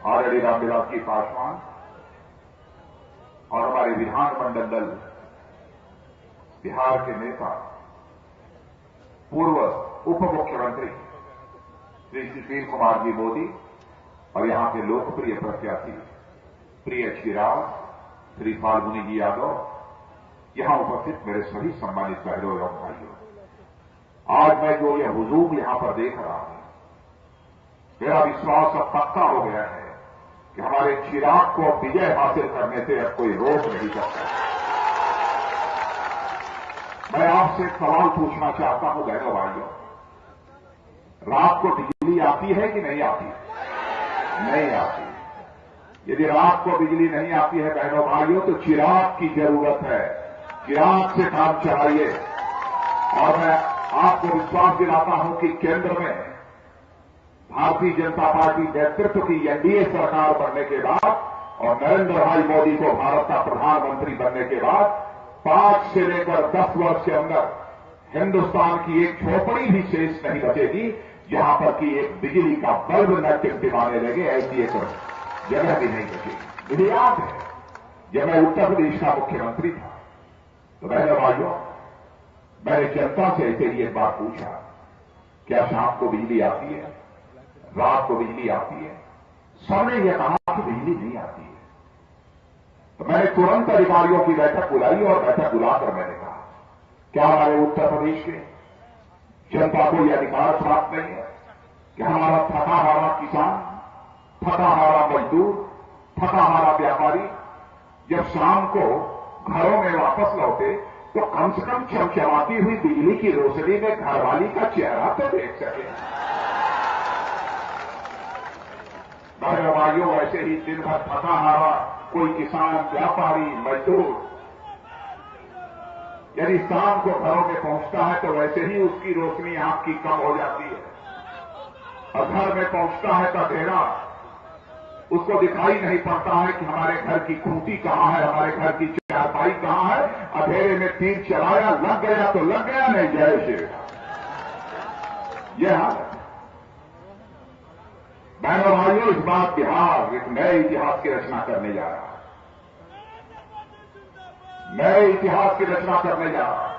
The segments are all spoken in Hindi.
आदरणीय रामविलास जी पासवान और हमारे विधानमंडल दल बिहार के नेता पूर्व उप मुख्यमंत्री श्री सुशील कुमार जी मोदी और यहां के लोकप्रिय प्रत्याशी प्रिय चिराग श्री फाल्गुनी जी यादव, यहां उपस्थित मेरे सभी सम्मानित बहनों एवं भाइयों, आज मैं जो यह हुजूम यहां पर देख रहा हूं, मेरा विश्वास अब पक्का हो गया है कि हमारे चिराग को विजय हासिल करने से अब कोई रोक नहीं सकता। मैं आपसे एक सवाल पूछना चाहता हूं बहनों भाइयों, रात को बिजली आती है कि नहीं आती? नहीं आती। यदि रात को बिजली नहीं आती है बहनों भाइयों, तो चिराग की जरूरत है। चिराग से काम चलाइए। और मैं आपको विश्वास दिलाता हूं कि केंद्र में भारतीय जनता पार्टी नेतृत्व की एनडीए सरकार बनने के बाद और नरेंद्र भाई मोदी को भारत का प्रधानमंत्री बनने के बाद 5 से लेकर 10 वर्ष के अंदर हिंदुस्तान की एक झोपड़ी भी शेष नहीं बचेगी जहां पर कि एक बिजली का बल्ब न टिमटिमाने लगे, ऐसी एक जगह भी नहीं बचेगी। मुझे याद है जब मैं उत्तर प्रदेश का मुख्यमंत्री था तो बहनों भाइयों, मैंने जनता से ऐसे ही एक बार पूछा, क्या शाम को बिजली आती है, रात को बिजली आती है? सबने यह कहा कि बिजली नहीं आती है। तो मैंने तुरंत अधिकारियों की बैठक बुलाई और बैठक बुलाकर मैंने कहा, क्या हमारे उत्तर प्रदेश के जनता को यह अधिकार प्राप्त नहीं है कि हमारा थका हारा किसान, थका हारा मजदूर, थका हारा व्यापारी जब शाम को घरों में वापस लौटे तो कम से कम चमचमाती हुई बिजली की रोशनी में घरवाली का चेहरा तो देख सके। बहनों भाइयों, वैसे ही दिन भर थका हारा कोई किसान, व्यापारी, मजदूर यदि शाम को घरों में पहुंचता है तो वैसे ही उसकी रोशनी आंख की कम हो जाती है और घर में पहुंचता है तो अंधेरा, उसको दिखाई नहीं पड़ता है कि हमारे घर की खूंटी कहां है, हमारे घर की चारपाई कहां है। अंधेरे में तीर चलाया, लग गया तो लग गया, नहीं जय श्री। यह हालत है बहनों भाइयों। इस बार बिहार एक नए इतिहास की रचना करने जा रहा है, नए इतिहास की रचना करने जा रहा है।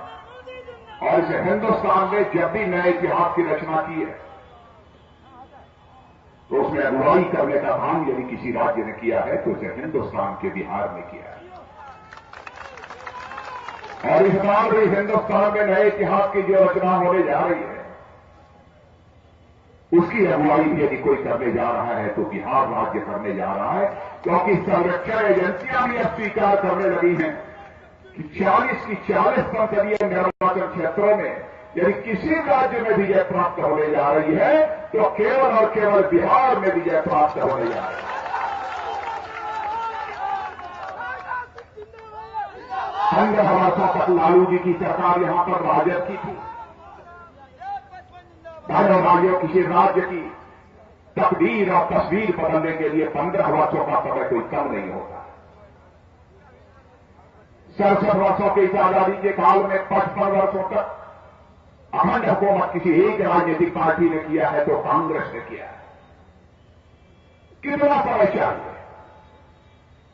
और इसे हिंदुस्तान में जब भी नए इतिहास की रचना की है तो उसमें अगुवाई करने का काम यदि किसी राज्य ने किया है तो उसे हिंदुस्तान के बिहार ने किया है। और इस बार भी हिंदुस्तान में नए इतिहास की जो रचना होने जा रही है उसकी अगुवाई भी यदि कोई करने जा रहा है तो बिहार राज्य करने जा रहा है, क्योंकि संरक्षण एजेंसियां भी अब स्वीकार करने लगी हैं कि 40 की 40 संसदीय निर्वाचन क्षेत्रों में यदि किसी राज्य में विजय प्राप्त होने जा रही है तो केवल और केवल बिहार में विजय प्राप्त होने जा रही है। पंद्रह वर्षों तक लालू जी की सरकार यहां पर राजद की थी। बहनों भाइयों, किसी राज्य की तकदीर और तस्वीर बदलने के लिए 15 वर्षों का समय कोई कम नहीं होता। 67 वर्षों की इस आजादी के काल में 55 वर्षों तक अखंड हुकूमत किसी एक राजनीतिक पार्टी ने किया है तो कांग्रेस ने किया है। कितना समय चाहिए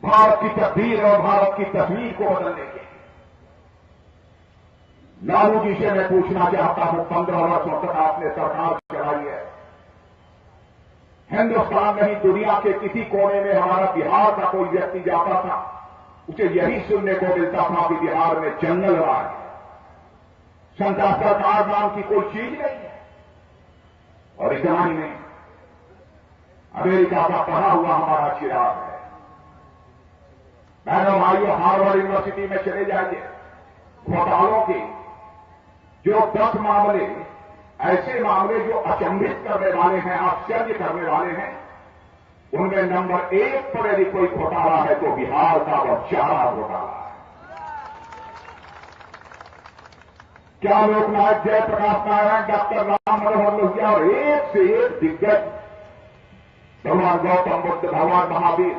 भारत की तकदीर और भारत की तस्वीर को बदलने के लिए? लालू जी से मैं पूछना चाहता हूं, 15 वर्षों तक आपने सरकार चलाई है, हिंदुस्तान नहीं दुनिया के किसी कोने में हमारा बिहार का कोई व्यक्ति जाता था उसे यही सुनने को मिलता था कि बिहार में जंगल राज है, संता सरकार नाम की कोई चीज नहीं है। और इतना ही नहीं, अमेरिका का पढ़ा हुआ हमारा चिराग है। बहनों भाइयों, हार्वर्ड यूनिवर्सिटी में चले जाइए, घोटालों के जो 10 मामले, ऐसे मामले जो अचंभित करने वाले हैं, आश्चर्य करने वाले हैं, उनमें नंबर 1 पर यदि कोई घोटाला है तो बिहार का वो चारा घोटाला है। क्या लोकनायक जयप्रकाश नारायण, डॉक्टर राम मनोहर लोहिया और एक से एक दिग्गज, भगवान गौतम बुद्ध, भगवान महावीर,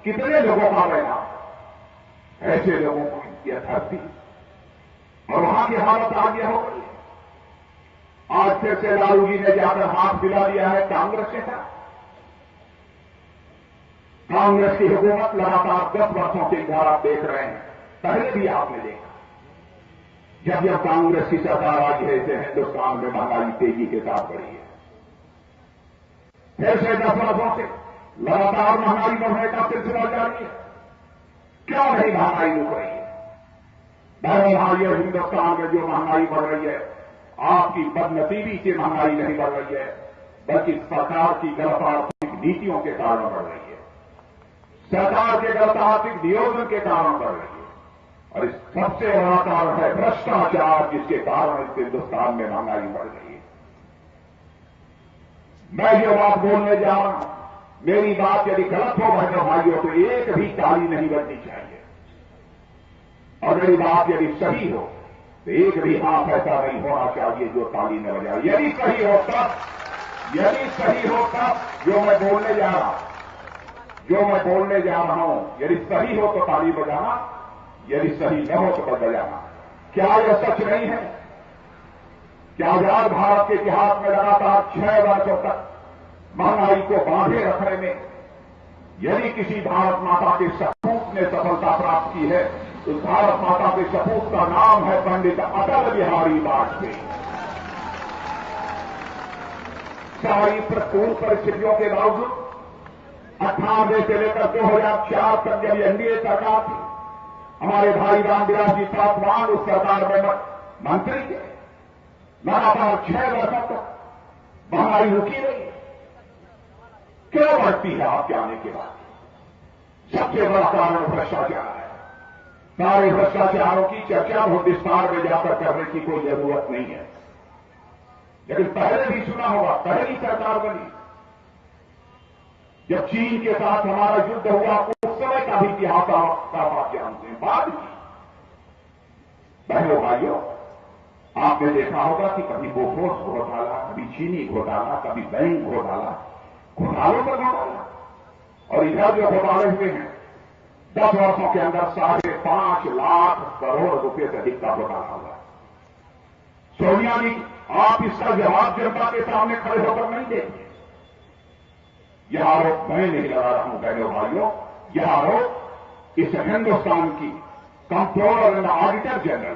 कितने लोगों का रहना, ऐसे लोगों को यह धरती और वहां की हालत आगे हो गई। आज फिर से लालू जी ने जाकर हाथ मिला लिया है कांग्रेस के साथ। कांग्रेस की हुकूमत लगातार 10 वर्षों के इधर आप देख रहे हैं, पहले भी आपने देखा जब कांग्रेस की सरकार आई है इसे हिंदुस्तान में महंगाई तेजी के साथ बढ़ी है। फिर से 10 वर्षों से लगातार महंगाई बढ़ने का सिलसिला जारी है। क्यों नहीं महंगाई रुक रही है? भाइयों, हिंदुस्तान में जो महंगाई बढ़ रही है, आपकी बदनसीबी से महंगाई नहीं बढ़ रही है, बल्कि सरकार की गलत आर्थिक नीतियों के कारण बढ़ रही है, सरकार के गलत आर्थिक नियोजन के कारण बढ़ रही है। और इस सबसे बड़ा कारण है भ्रष्टाचार, जिसके कारण इस हिंदुस्तान में महंगाई बढ़ रही है। मैं जो बात बोलने जा रहा हूं, मेरी बात यदि गलत हो बहनों भाइयों तो एक भी ताली नहीं बजनी चाहिए, और मेरी बात यदि सही हो तो एक भी हाथ ऐसा नहीं होना चाहिए जो ताली न बजाए। यदि सही हो तब जो मैं बोलने जा रहा हूं, यदि सही हो तो ताली बजाना, यदि सही न हो तो बजाना। क्या यह सच नहीं है? क्या आजाद भारत के इतिहास में लगातार 6 वर्षों तक महंगाई को बांधे रखने में यदि किसी भारत माता के सपूत ने सफलता प्राप्त की है, तो भारत माता के सपूत का नाम है पंडित अटल बिहारी वाजपेयी। सारी प्रतिकूल परिस्थितियों के बावजूद 98 से लेकर 2004 तक जब एनडीए सरकार थी, हमारे भाई रामविलास जी पासवान उस सरकार में मंत्री थे। लगातार 6 वर्षों तक महंगाई रुकी रही। क्यों बढ़ती है आपके आने के बाद? सबसे बड़ा कारण भ्रष्टाचार है। सारे भ्रष्टाचारों की चर्चा बहुत विस्तार में जाकर करने की कोई जरूरत नहीं है, लेकिन पहले भी सुना होगा, पहली सरकार बनी जब चीन के साथ हमारा युद्ध हुआ, उस समय का भी इतिहास का आप जानते हैं। बाद की बहनों भाइयों, आपने देखा होगा कि कभी बोफोर्स घोटाला, कभी चीनी घोटाला, कभी बैंक घोटाला, घोटालों पर घोटाला, और इधर जो घोटाले हुए हैं 10 वर्षों के अंदर 5.5 लाख करोड़ रुपए से अधिक का घोटाला हुआ। सोनिया जी, आप इसका जवाब जनता के सामने खड़े होकर नहीं देंगे। यह आरोप मैं नहीं लगा रहा हूं बहनों भाइयों, यह आरोप इस हिंदुस्तान की कंट्रोलर एंड ऑडिटर जनरल,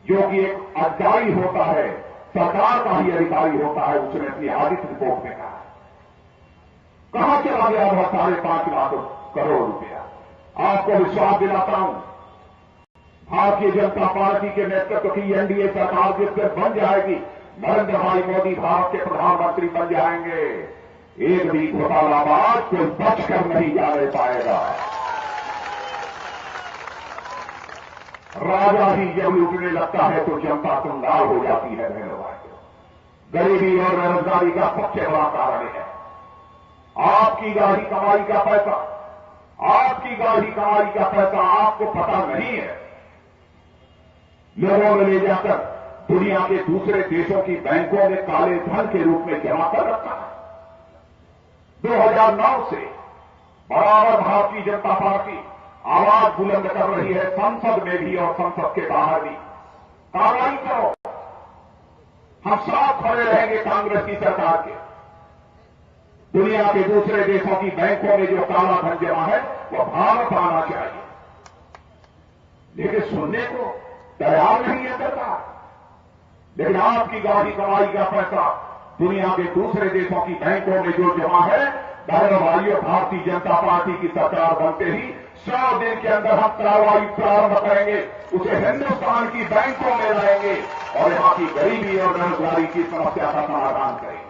जो कि एक अधिकारी होता है, सरकार का ही अधिकारी होता है, उसने अपनी ऑडिट रिपोर्ट में कहा। कहां चला गया वह 5.5 लाख करोड़ रुपया? आपको विश्वास दिलाता हूं, भारतीय जनता पार्टी के नेतृत्व की एनडीए सरकार जिस दिन बन जाएगी, नरेंद्र भाई मोदी भारत के प्रधानमंत्री बन जाएंगे, एक भी घोटालाबाज कोई बचकर नहीं जाने पाएगा। राजा ही जब लूटने लगता है तो जनता कंगाल हो जाती है। बहनों भाइयों, गरीबी और बेरोजगारी का सबसे बड़ा कारण है आपकी गाढ़ी कमाई का पैसा। आपकी गाढ़ी कमाई का पैसा आपको पता नहीं है, लोगों ने ले जाकर दुनिया के दूसरे देशों की बैंकों में काले धन के रूप में जमा कर रखा है। 2009 से बराबर भारतीय जनता पार्टी आवाज बुलंद कर रही है, संसद में भी और संसद के बाहर भी। कार्रवाई करो, हम साथ खड़े रहेंगे कांग्रेस की सरकार के। दुनिया के दूसरे देशों की बैंकों में जो काला धन जमा है वह भारत आना चाहिए, लेकिन सुनने को तैयार नहीं है सरकार। लेकिन आपकी गाढ़ी कमाई का पैसा दुनिया के दूसरे देशों की बैंकों में जो जमा है, बहनों भाइयों, भारतीय जनता पार्टी की सरकार बनते ही 100 दिन के अंदर हम कार्रवाई प्रारंभ करेंगे, उसे हिंदुस्तान की बैंकों में लाएंगे और यहां की गरीबी और बेरोजगारी की समस्या का समाधान करेंगे।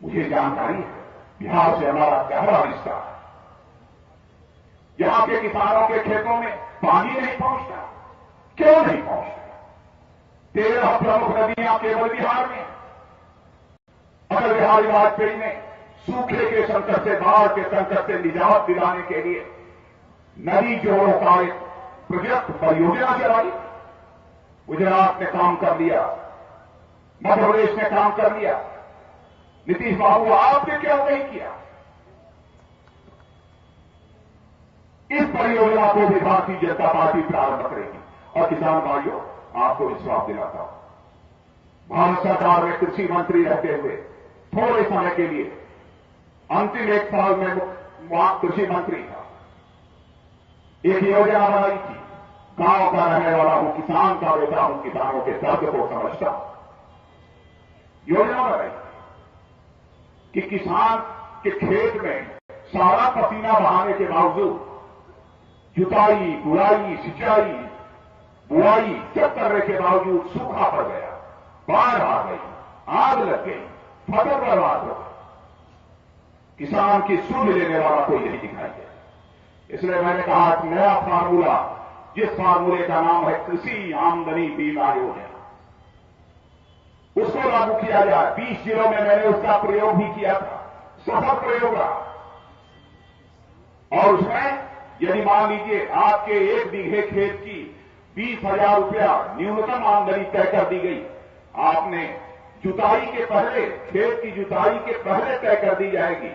मुझे जानकारी है, बिहार से हमारा गहरा रिश्ता है। यहां के किसानों के खेतों में पानी नहीं पहुंचता। क्यों नहीं पहुंचता? 13 प्रमुख नदियां केवल बिहार में। अटल बिहारी वाजपेयी ने सूखे के संकट से, बाढ़ के संकट से निजात दिलाने के लिए नदी जोड़ों का एक प्रोजेक्ट परियोजना चलाई। गुजरात ने काम कर लिया, मध्य प्रदेश ने काम कर लिया। नीतीश बाबू, आपने क्यों नहीं किया? इस परियोजना को भी भारतीय जनता पार्टी प्रारंभ करेगी। और किसान भाइयों, आपको विश्वास दिलाता हूं, भारत सरकार में कृषि मंत्री रहते हुए थोड़े समय के लिए अंतिम 1 साल में वहां कृषि मंत्री था। एक योजना बनाई थी, गांव का रहने वाला हूं, किसान का बेटा हूं, किसानों के दर्द को समझता हूं। योजना बनाई कि किसान के खेत में सारा पसीना बहाने के बावजूद जुताई, गुड़ाई, सिंचाई, बुआई सब करने के बावजूद सूखा पड़ गया, बाढ़ आ गई, आग लग गई, फसल बर्बाद हो गई। किसान की सुध लेने वाला कोई नहीं दिखाई दे। इसलिए मैंने कहा कि नया फार्मूला, जिस फार्मूले का नाम है कृषि आमदनी बीमा योजना, उसको लागू किया जाए। 20 जिलों में मैंने उसका प्रयोग भी किया था, सफल प्रयोग रहा। और उसमें यदि मान लीजिए आपके 1 बीघे खेत की 20,000 रुपया न्यूनतम आमदनी तय कर दी गई, आपने जुताई के पहले, खेत की जुताई के पहले तय कर दी जाएगी।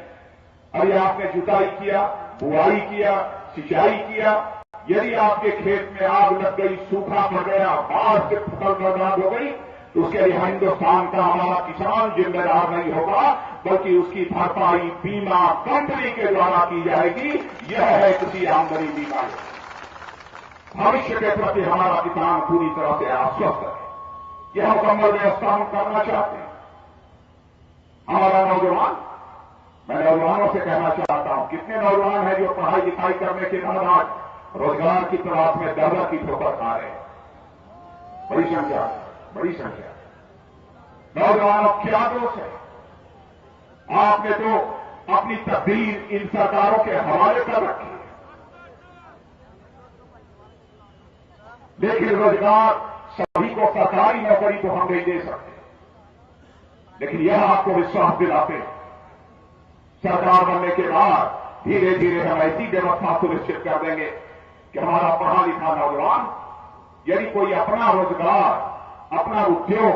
अरे आपने जुताई किया, बुआई किया, सिंचाई किया, यदि आपके खेत में आग लग गई, सूखा पड़ गया, बाढ़ से फसल बर्बाद हो गई, तो उसके लिए हिंदुस्तान का हमारा किसान जिम्मेदार नहीं होगा, बल्कि उसकी भरपाई बीमा कंपनी के द्वारा की जाएगी। यह है कृषि आमदनी बीमा। भविष्य के प्रति हमारा किसान पूरी तरह से आश्वस्त है। यह मुकम्मल व्यवस्था हम करना चाहते हैं। हमारा नौजवान, मैं नौजवानों से कहना चाहता हूं, कितने नौजवान हैं जो पढ़ाई लिखाई करने के बाद आज रोजगार की तलाश में दर की ठोकर खा रहे हैं? बड़ी संख्या, बड़ी संख्या। नौजवानों क्या दोष है? आपने तो अपनी तकदीर इन सरकारों के हवाले कर रखी है। लेकिन रोजगार सभी को सरकारी नौकरी तो हम नहीं दे सकते, लेकिन यह आपको विश्वास दिलाते हैं सरकार बनने के बाद धीरे धीरे हम ऐसी व्यवस्था सुनिश्चित कर देंगे कि हमारा पढ़ा लिखा नौजवान यदि कोई अपना रोजगार, अपना उद्योग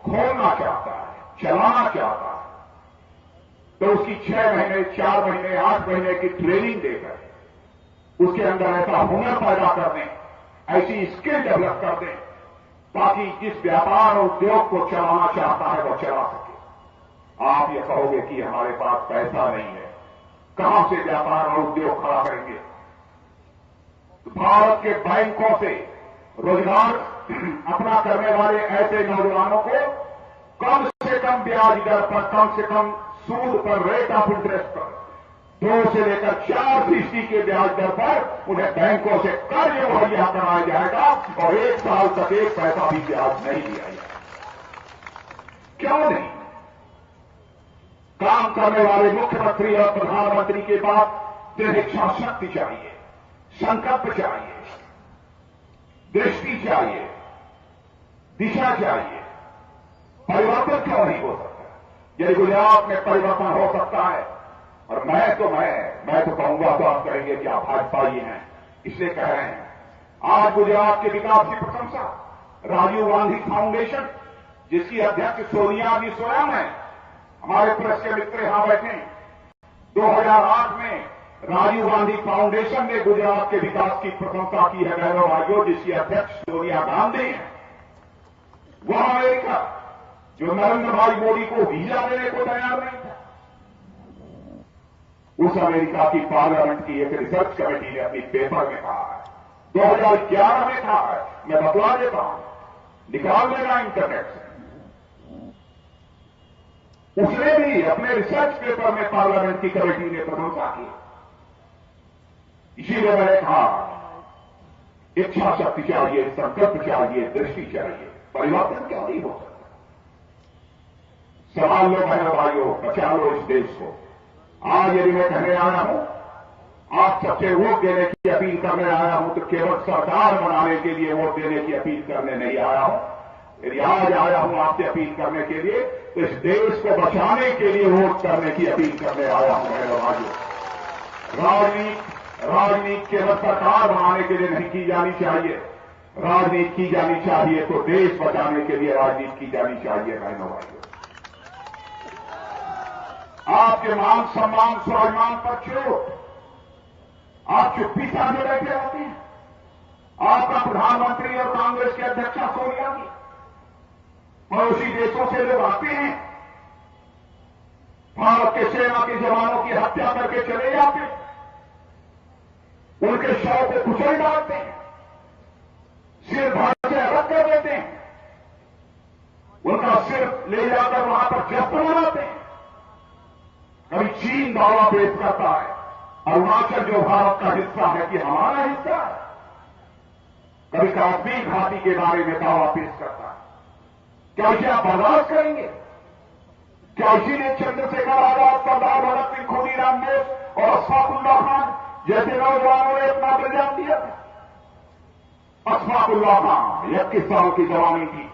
खोलना चाहता है, चलाना चाहता है, तो उसकी 6 महीने, 4 महीने, 8 महीने की ट्रेनिंग देकर उसके अंदर ऐसा हुनर पैदा कर दें, ऐसी स्किल डेवलप कर दें, ताकि जिस व्यापार और उद्योग को चलाना चाहता है वो चला सके। आप ये कहोगे कि हमारे पास पैसा नहीं है, कहां से व्यापार और उद्योग खड़ा करेंगे? तो भारत के बैंकों से रोजगार अपना करने वाले ऐसे नौजवानों को कम से कम ब्याज दर पर, कम से कम सूद पर, रेट ऑफ इंटरेस्ट पर 2 से लेकर 4% के ब्याज दर पर उन्हें बैंकों से कर्ज मुहैया कराया जाएगा और 1 साल तक 1 पैसा भी ब्याज नहीं दिया जाएगा। क्यों नहीं? काम करने वाले मुख्यमंत्री और प्रधानमंत्री के बाद दृढ़ इच्छा शक्ति चाहिए, संकल्प चाहिए, दृष्टि चाहिए, दिशा चाहिए। परिवर्तन क्यों नहीं हो सकता? यदि गुजरात में परिवर्तन हो सकता है, और मैं तो कहूंगा तो आप कहेंगे कि आप भाजपाई हैं, इसलिए कह रहे हैं। आज गुजरात के विकास की प्रशंसा राजीव गांधी फाउंडेशन, जिसकी अध्यक्ष सोनिया जी स्वयं है, हमारे प्रेस के मित्र यहां बैठे, 2008 में राजीव गांधी फाउंडेशन ने गुजरात के विकास की प्रशंसा की है बहनों भाइयों, जिसकी अध्यक्ष सोनिया गांधी है। वह अमेरिका, जो नरेंद्र भाई मोदी को वीजा देने को तैयार नहीं था, उस अमेरिका की पार्लियामेंट की एक रिसर्च कमेटी ने अपनी पेपर में कहा है, 2011 में कहा है, मैं बतला देता हूं, निकाल लेना इंटरनेट से। उसने भी अपने रिसर्च पेपर में पार्लियामेंट की कमेटी ने प्रशंसा की। इसीलिए मैंने कहा, इच्छा शक्ति चाहिए, संकल्प चाहिए, दृष्टि चाहिए, परिवर्तन क्यों नहीं हो सकता? सवाल लो बहनों भाइयों, बचा लो इस देश को। आज यदि मैं कहने आया हूं, आप सबसे वोट देने की अपील करने आया हूं, तो केवल सरकार बनाने के लिए वोट देने की अपील करने नहीं आया हूं। यदि आज आया हूं आपसे अपील करने के लिए, तो इस देश को बचाने के लिए वोट करने की अपील करने आया हूं बहनों भाइयों। राजनीति केवल सरकार बनाने के लिए नहीं की जानी चाहिए, राजनीति की जानी चाहिए तो देश बचाने के लिए राजनीति की जानी चाहिए बहनों भाइयों। आपके मान सम्मान स्वाभिमान पर चोट, आप चुप्पी साधे बैठे होते हैं। आपका प्रधानमंत्री और कांग्रेस के अध्यक्षा सोनिया जी पड़ोसी देशों से लोग आते हैं, भारत के सेना के जवानों की हत्या करके चले जाते हैं, उनके शव को कुचल डालते हैं, सिर धड़ से अलग कर देते हैं, उनका सिर ले जाकर वहां पर जश्न मनाते हैं। कभी चीन दावा पेश करता है अरुणाचल जो भारत का हिस्सा है कि हमारा हिस्सा है, कभी कश्मीर घाटी के बारे में दावा पेश करता है। क्या इसे आप बर्दाश्त करेंगे? क्या इसीलिए चंद्रशेखर आजाद, सरदार भगत सिंह, खुदीराम बोस और अशफाकुल्लाह खान जैसे नौजवानों ने अपना बलिदान दिया था? अशफाकुल्लाह खान 21 साल की जवानी थी,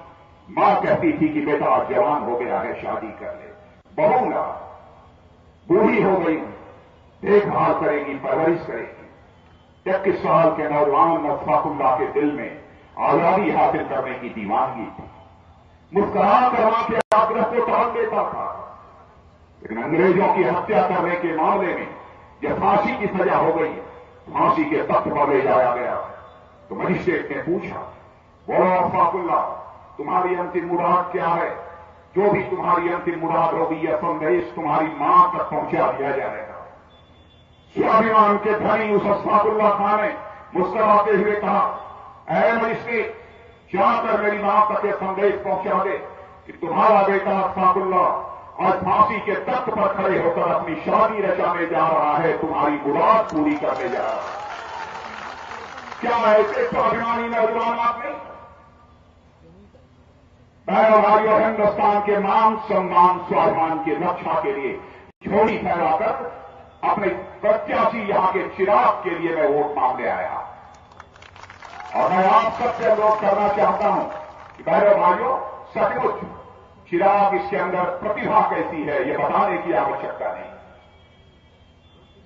मां कहती थी कि बेटा जवान हो गया है, शादी कर ले। बहू ना बूढ़ी हो गई, देखभाल करेगी, परवरिश करेगी। 21 साल के नौजवान अशफाकुल्लाह के दिल में आजादी हासिल करने की दीवानगी थी। मुस्कुरा करवा के आग्रह को टाल देता था, लेकिन अंग्रेजों की हत्या करने के मामले में जब फांसी की सजा हो गई, फांसी के तख्त पर ले जाया गया, तो मजिस्ट्रेट ने पूछा, बोलो अशफाकुल्लाह, तुम्हारी अंतिम मुराद क्या है? जो भी तुम्हारी अंतिम मुराद होगी, यह संदेश तुम्हारी मां तक पहुंचा दिया जाएगा। स्वाभिमान के धनी उस अशफाकुल्लाह खान ने मुस्कुराते हुए कहा, ऐ मजिस्ट्रेट, जाकर मेरी मां तक यह संदेश पहुंचा दे कि तुम्हारा बेटा अशफाकुल्लाह आज फांसी के तख्त पर खड़े होकर अपनी शादी रचाने जा रहा है, तुम्हारी मुराद पूरी करने जा रहा है। क्या ऐसे स्वाभिमानी नौजवान आप नहीं? बहनों भाइयों, हिंदुस्तान के मान सम्मान स्वाभिमान की रक्षा के लिए झोली फैलाकर अपने प्रत्याशी यहां के चिराग के लिए मैं वोट मांगने आया। और मैं आप सबसे अनुरोध करना चाहता हूं कि बहनों भाइयों, सचमुच चिराग इसके अंदर प्रतिभा कैसी है यह बताने की आवश्यकता नहीं।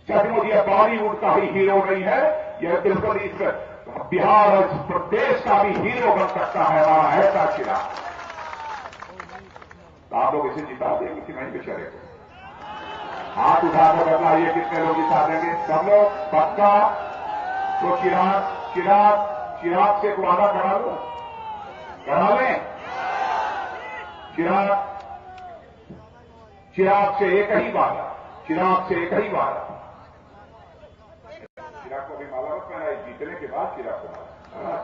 सचमुच यह बॉलीवुड का ही हीरो नहीं है, यह बिल्कुल इस बिहार और इस प्रदेश का भी हीरो बन सकता है हमारा ऐसा चिराग। तो आप लोग इसे जिता देंगे कि नहीं बेचारे? हाथ उठाकर बताइए कितने लोग जिता देंगे? सब लोग पक्का? तो चिराग से वादा करा लो, करा लें? चिराग से एक ही वादा, चिराग से एक ही वादा। चिराग को भी माला मत पहनाए, जीतने के बाद चिराग को माला।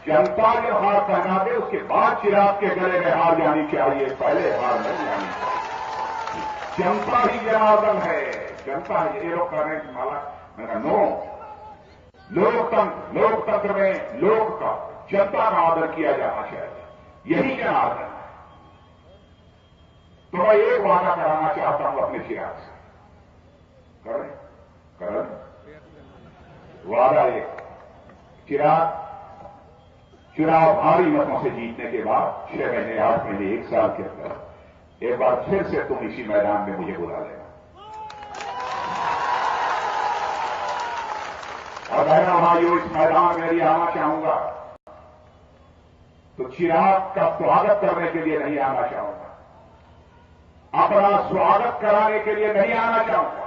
जनता जो हार पहना दे उसके बाद चिराग के गले में हार जानी चाहिए, पहले हार नहीं जानी चाहिए। जनता ही जनार्दन है, जनता ये लोग कह रहे हैं माला, मैंने नो। लोकतंत्र में लोक का, जनता का आदर किया जाना चाहिए, यही जनार्दन है। तो मैं एक वादा कराना चाहता हूं अपने चिराग से, करें वादा एक, चिराग चुनाव भारी मतों से जीतने के बाद 6 महीने, 8 महीने, 1 साल के अंदर एक बार फिर से तुम इसी मैदान में मुझे बुला लेना। और बहनों भाइयों, इस मैदान में यदि आना चाहूंगा तो चिराग का स्वागत करने के लिए नहीं आना चाहूंगा, अपना स्वागत कराने के लिए नहीं आना चाहूंगा।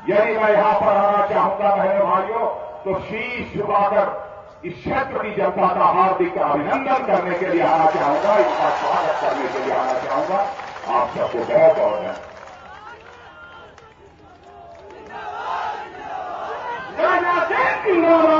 यदि मैं यहां पर आना चाहूंगा बहनों भाइयों, तो शीश झुकाकर इस क्षेत्र की जनता का हार्दिक अभिनंदन करने के लिए आना चाहूंगा, इसका स्वागत करने के लिए आना चाहूंगा। आप सबको बहुत बहुत धन्यवाद। जिंदाबाद